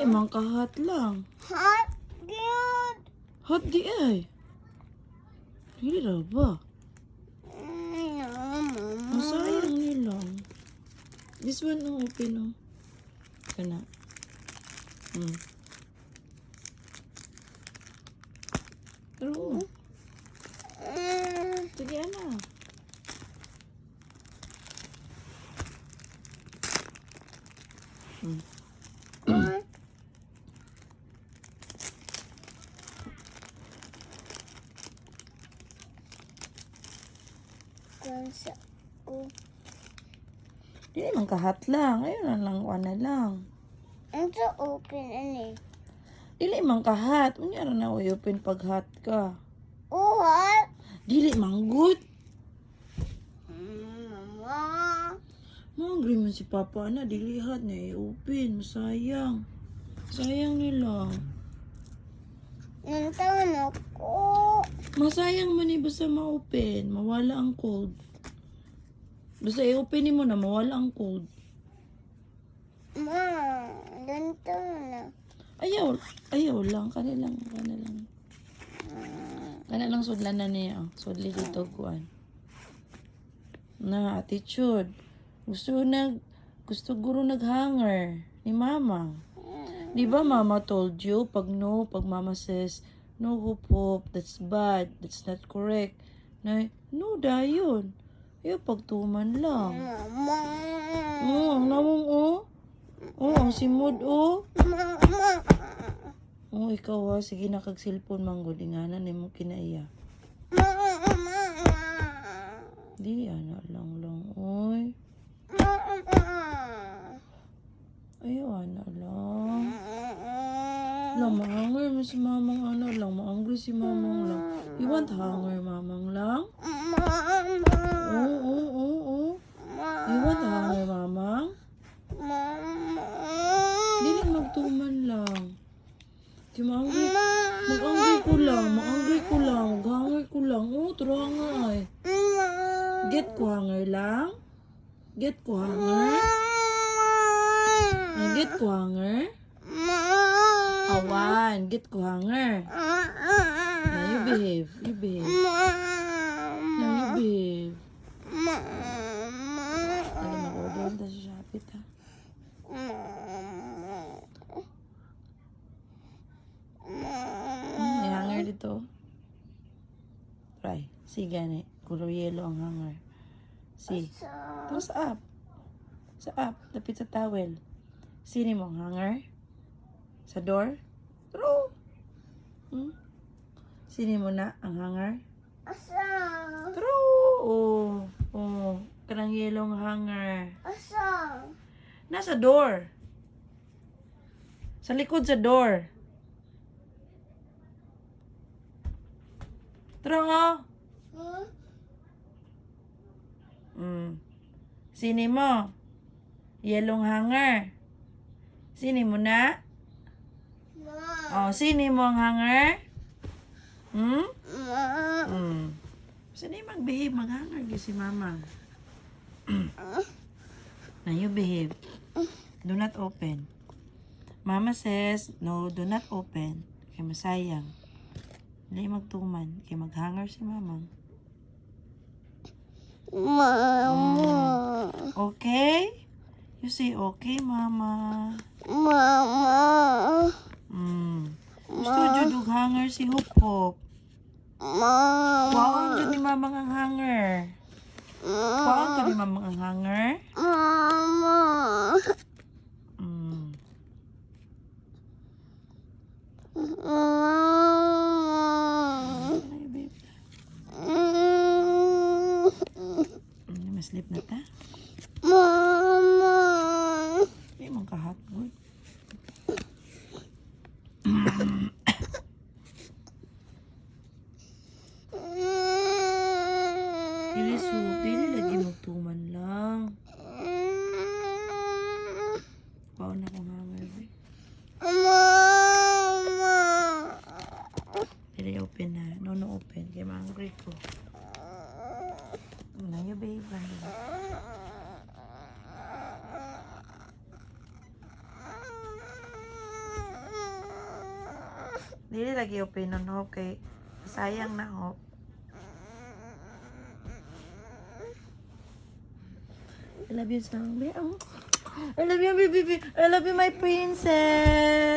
man kahat lang. Hot good. Hot di ay. Dili ra ba? No, mama. Masayang nila. This one no open no. Kana. Pero, sige na. Kansa ko. Dili man kahat lang. Ayun na lang, na lang. Ang sa open ani. Dili man kahat. Unya ra na open pag hot ka. Oh, hot. Dili manggut. Mama. Mangri man si Papa na dili hot na i-open. Masayang. Sayang nila. Nantawan ako. Masayang man eh basta ma-open. Mawala ang cold. Basta i-open mo na mawala ang cold. Ma, nantawan na. Ayaw lang. Kanilang. Kanilang sudlan na niya. Sudli dito kuan. Na attitude. Gusto guro naghanger ni Mama. Di ba Mama told you, pag Mama says, no, hupop, that's bad, that's not correct. Na, no, dayon. Ayaw pagtuman lang. Mama. Ang nawong ang simod Mama. Ikaw sige na kag cellphone manggod inganan nimo kinaiya. Mama. Di ana lang oy. Ayaw ana lang. Mahanger mo si mamang lang. Maangry si mamang lang. You want hanger mamang lang? Oo. You want hanger mamang? Dili magtuman lang. Di maangry. Mag-angry ko lang. Mag-hanger ko lang. Tara nga ay. Get ko hanger lang? Get ko hanger? Get ko hanger? Awan, get ko hanger. Now you behave. Now you behave. Alam mo, order ta sa Shopee ta. May hanger dito. Try. See, gani. Kulay yellow ang hanger. See. Tapos up. Sa up. Lapit sa towel. Sini mo ang hanger? Sa door? True. Sini mo na ang hanger? Asa? True. Kanang yellow ang hanger. Asa? Nasa door. Sa likod sa door. True. Sini mo? Yellow hanger. Sini mo na? Sini mo ang hanger? Sini mag-behave, mag-hanger si Mama. Now you behave. Do not open. Mama says, no, do not open. Kaya masayang. Hindi magtuman. Kaya mag-hanger si Mama. Mama. Okay? You say, okay, Mama. Mama. Gusto dyan hanger si Hop-Hop. Mama. Waon dyan ni Mamang ang hanger. Waon dyan ni Mamang ang hanger. Mama. Ay, babe. Sleep na ta? Mama. Ay, magka-hot good. Pili lagi magtuman lang. Dili lagi opinon Hop kay sayang na Hop. I love you so much. I love you, baby. I love you, my princess.